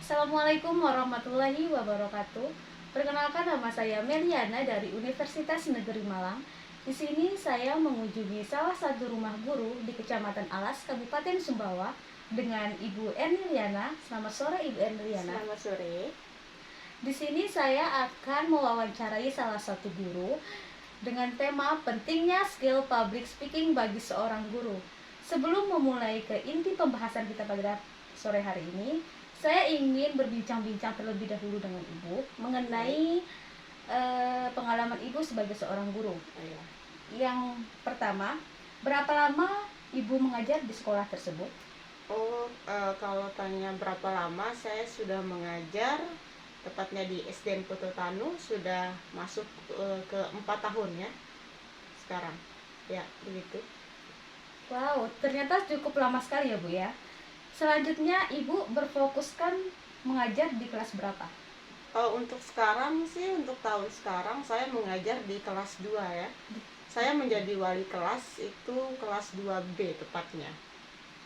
Assalamualaikum warahmatullahi wabarakatuh. Perkenalkan, nama saya Meliana dari Universitas Negeri Malang. Di sini saya mengunjungi salah satu rumah guru di Kecamatan Alas, Kabupaten Sumbawa dengan Ibu Erniliana. Selamat sore Ibu Erniliana. Selamat sore. Di sini saya akan mewawancarai salah satu guru dengan tema pentingnya skill public speaking bagi seorang guru. Sebelum memulai ke inti pembahasan kita pada sore hari ini, saya ingin berbincang-bincang terlebih dahulu dengan Ibu mengenai pengalaman Ibu sebagai seorang guru. Yang pertama, berapa lama Ibu mengajar di sekolah tersebut? Kalau tanya berapa lama, saya sudah mengajar tepatnya di SDN Putu Tanu sudah masuk ke 4 tahun ya sekarang. Ya, begitu. Wow, ternyata cukup lama sekali ya Bu ya. Selanjutnya Ibu berfokuskan mengajar di kelas berapa? Untuk sekarang sih, untuk tahun sekarang saya mengajar di kelas 2 ya. Saya menjadi wali kelas itu kelas 2B tepatnya.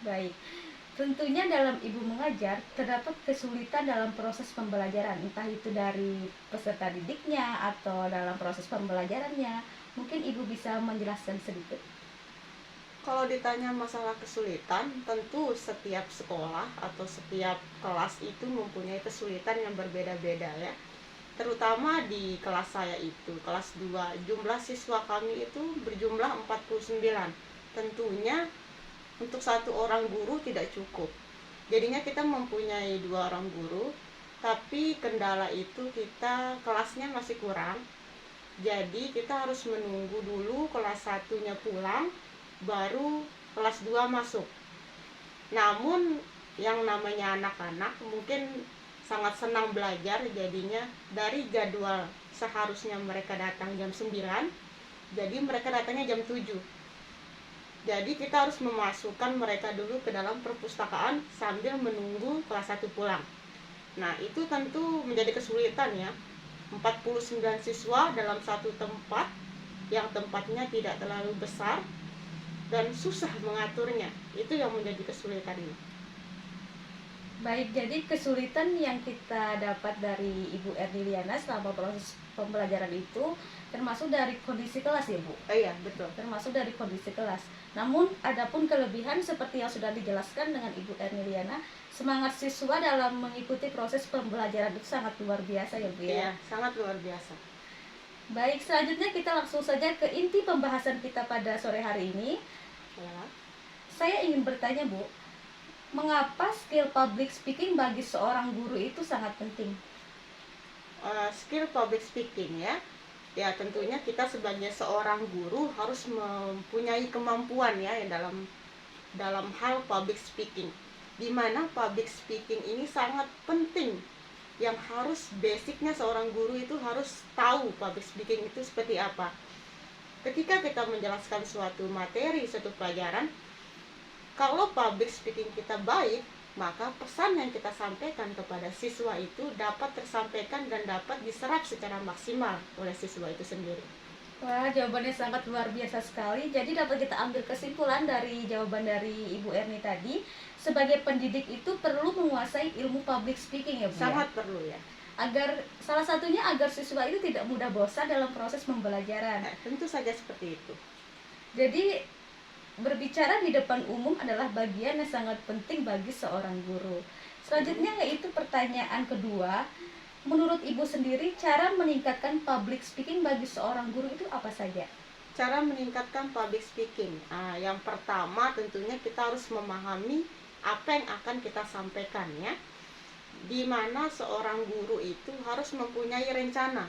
Baik. Tentunya dalam Ibu mengajar terdapat kesulitan dalam proses pembelajaran, entah itu dari peserta didiknya atau dalam proses pembelajarannya. Mungkin Ibu bisa menjelaskan sedikit. Kalau ditanya masalah kesulitan, tentu setiap sekolah atau setiap kelas itu mempunyai kesulitan yang berbeda-beda ya. Terutama di kelas saya itu, kelas 2, jumlah siswa kami itu berjumlah 49. Tentunya untuk satu orang guru tidak cukup. Jadinya kita mempunyai 2 orang guru, tapi kendala itu kita kelasnya masih kurang. Jadi kita harus menunggu dulu kelas 1-nya pulang, baru kelas 2 masuk. Namun yang namanya anak-anak mungkin sangat senang belajar, jadinya dari jadwal seharusnya mereka datang jam 9, jadi mereka datangnya jam 7. Jadi kita harus memasukkan mereka dulu ke dalam perpustakaan sambil menunggu kelas 1 pulang. Nah, itu tentu menjadi kesulitan ya. 49 siswa dalam satu tempat yang tempatnya tidak terlalu besar dan susah mengaturnya. Itu yang menjadi kesulitan ini. Baik, jadi kesulitan yang kita dapat dari Ibu Erniliana selama proses pembelajaran itu termasuk dari kondisi kelas ya Bu? Iya, betul. Termasuk dari kondisi kelas. Namun adapun kelebihan seperti yang sudah dijelaskan dengan Ibu Erniliana, semangat siswa dalam mengikuti proses pembelajaran itu sangat luar biasa ya Bu ya? Iya, sangat luar biasa. Baik, selanjutnya kita langsung saja ke inti pembahasan kita pada sore hari ini. Ya. Saya ingin bertanya Bu, mengapa skill public speaking bagi seorang guru itu sangat penting? Skill public speaking ya. Ya, tentunya kita sebagai seorang guru harus mempunyai kemampuan ya dalam hal public speaking. Di mana public speaking ini sangat penting. Yang harus basicnya seorang guru itu harus tahu public speaking itu seperti apa. Ketika kita menjelaskan suatu materi, suatu pelajaran, kalau public speaking kita baik, maka pesan yang kita sampaikan kepada siswa itu dapat tersampaikan dan dapat diserap secara maksimal oleh siswa itu sendiri. Wah, jawabannya sangat luar biasa sekali. Jadi dapat kita ambil kesimpulan dari jawaban dari Ibu Erni tadi, sebagai pendidik itu perlu menguasai ilmu public speaking ya Bu? Sangat perlu ya. Agar salah satunya agar siswa itu tidak mudah bosan dalam proses pembelajaran. Tentu saja seperti itu. Jadi berbicara di depan umum adalah bagian yang sangat penting bagi seorang guru. Selanjutnya yaitu pertanyaan kedua, menurut Ibu sendiri cara meningkatkan public speaking bagi seorang guru itu apa saja? Cara meningkatkan public speaking, yang pertama tentunya kita harus memahami apa yang akan kita sampaikan ya. Di mana seorang guru itu harus mempunyai rencana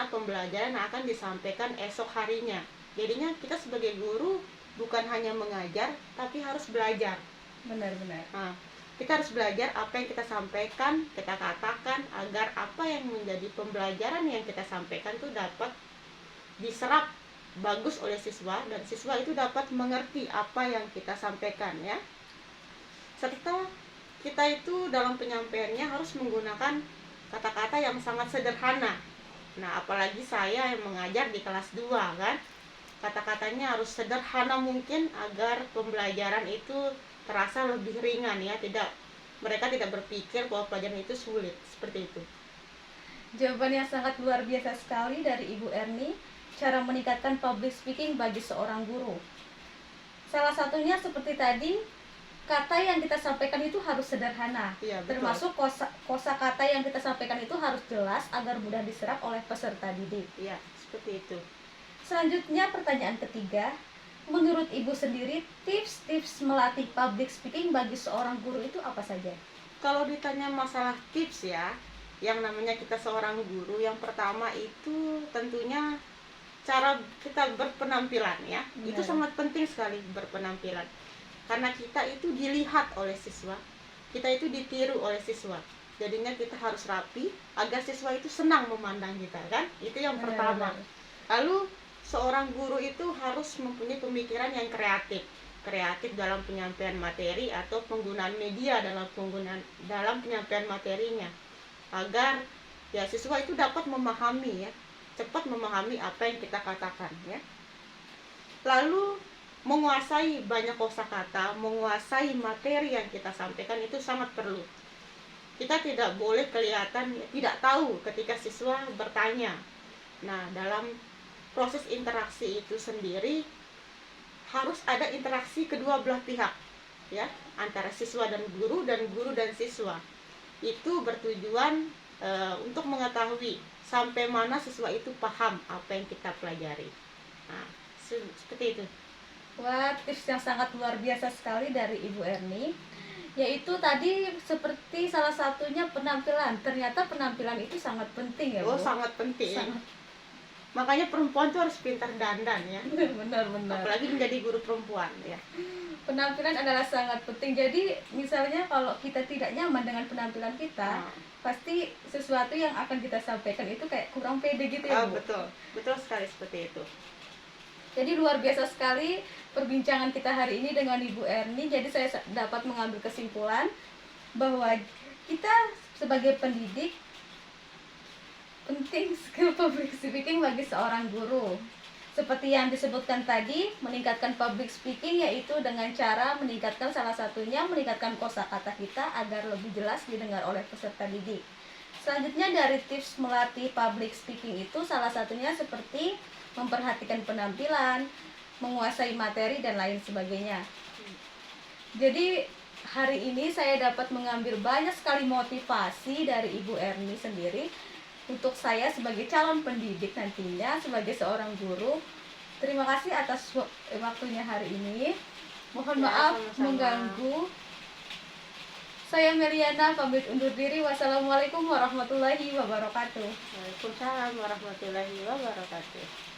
pembelajaran yang akan disampaikan esok harinya. Jadinya kita sebagai guru bukan hanya mengajar, tapi harus belajar. Benar-benar. Kita harus belajar apa yang kita sampaikan, kita katakan, agar apa yang menjadi pembelajaran yang kita sampaikan itu dapat diserap bagus oleh siswa, dan siswa itu dapat mengerti apa yang kita sampaikan ya. Serta kita itu dalam penyampaiannya harus menggunakan kata-kata yang sangat sederhana. Nah, apalagi saya yang mengajar di kelas 2 kan, kata-katanya harus sederhana mungkin agar pembelajaran itu terasa lebih ringan ya, tidak mereka tidak berpikir bahwa pelajaran itu sulit, seperti itu. Jawaban yang sangat luar biasa sekali dari Ibu Erni, cara meningkatkan public speaking bagi seorang guru. Salah satunya seperti tadi, kata yang kita sampaikan itu harus sederhana. Iya, betul. Termasuk kosa kata yang kita sampaikan itu harus jelas agar mudah diserap oleh peserta didik. Iya, seperti itu. Selanjutnya pertanyaan ketiga, menurut Ibu sendiri tips-tips melatih public speaking bagi seorang guru itu apa saja? Kalau ditanya masalah tips ya, yang namanya kita seorang guru, yang pertama itu tentunya cara kita berpenampilan ya. Benar. Itu sangat penting sekali berpenampilan. Karena kita itu dilihat oleh siswa, kita itu ditiru oleh siswa. Jadinya kita harus rapi agar siswa itu senang memandang kita kan. Itu yang Benar, pertama. benar. Lalu seorang guru itu harus mempunyai pemikiran yang kreatif dalam penyampaian materi atau penggunaan media dalam penyampaian materinya, agar ya siswa itu dapat memahami ya, cepat memahami apa yang kita katakan ya. Lalu menguasai banyak kosakata, menguasai materi yang kita sampaikan itu sangat perlu. Kita tidak boleh kelihatan tidak tahu ketika siswa bertanya. Nah, dalam proses interaksi itu sendiri harus ada interaksi kedua belah pihak ya, antara siswa dan guru dan siswa. Itu bertujuan untuk mengetahui sampai mana siswa itu paham apa yang kita pelajari. Nah, seperti itu. Wah, tips yang sangat luar biasa sekali dari Ibu Erni, yaitu tadi seperti salah satunya penampilan. Ternyata penampilan itu sangat penting ya, Bu. Oh, sangat penting. Sangat. Makanya perempuan tuh harus pintar dandan ya. Benar-benar. Apalagi menjadi guru perempuan ya. Penampilan adalah sangat penting. Jadi misalnya kalau kita tidak nyaman dengan penampilan kita, pasti sesuatu yang akan kita sampaikan itu kayak kurang pede gitu ya, Bu. Betul sekali seperti itu. Jadi luar biasa sekali perbincangan kita hari ini dengan Ibu Erni. Jadi saya dapat mengambil kesimpulan bahwa kita sebagai pendidik penting skill public speaking bagi seorang guru. Seperti yang disebutkan tadi, meningkatkan public speaking yaitu dengan cara meningkatkan salah satunya meningkatkan kosakata kita agar lebih jelas didengar oleh peserta didik. Selanjutnya dari tips melatih public speaking itu salah satunya seperti memperhatikan penampilan, menguasai materi dan lain sebagainya. Jadi hari ini saya dapat mengambil banyak sekali motivasi dari Ibu Erni sendiri untuk saya sebagai calon pendidik nantinya sebagai seorang guru. Terima kasih atas waktunya hari ini. Mohon maaf sama-sama. mengganggu. Saya Meliana pamit undur diri. Wassalamualaikum warahmatullahi wabarakatuh. Waalaikumsalam warahmatullahi wabarakatuh.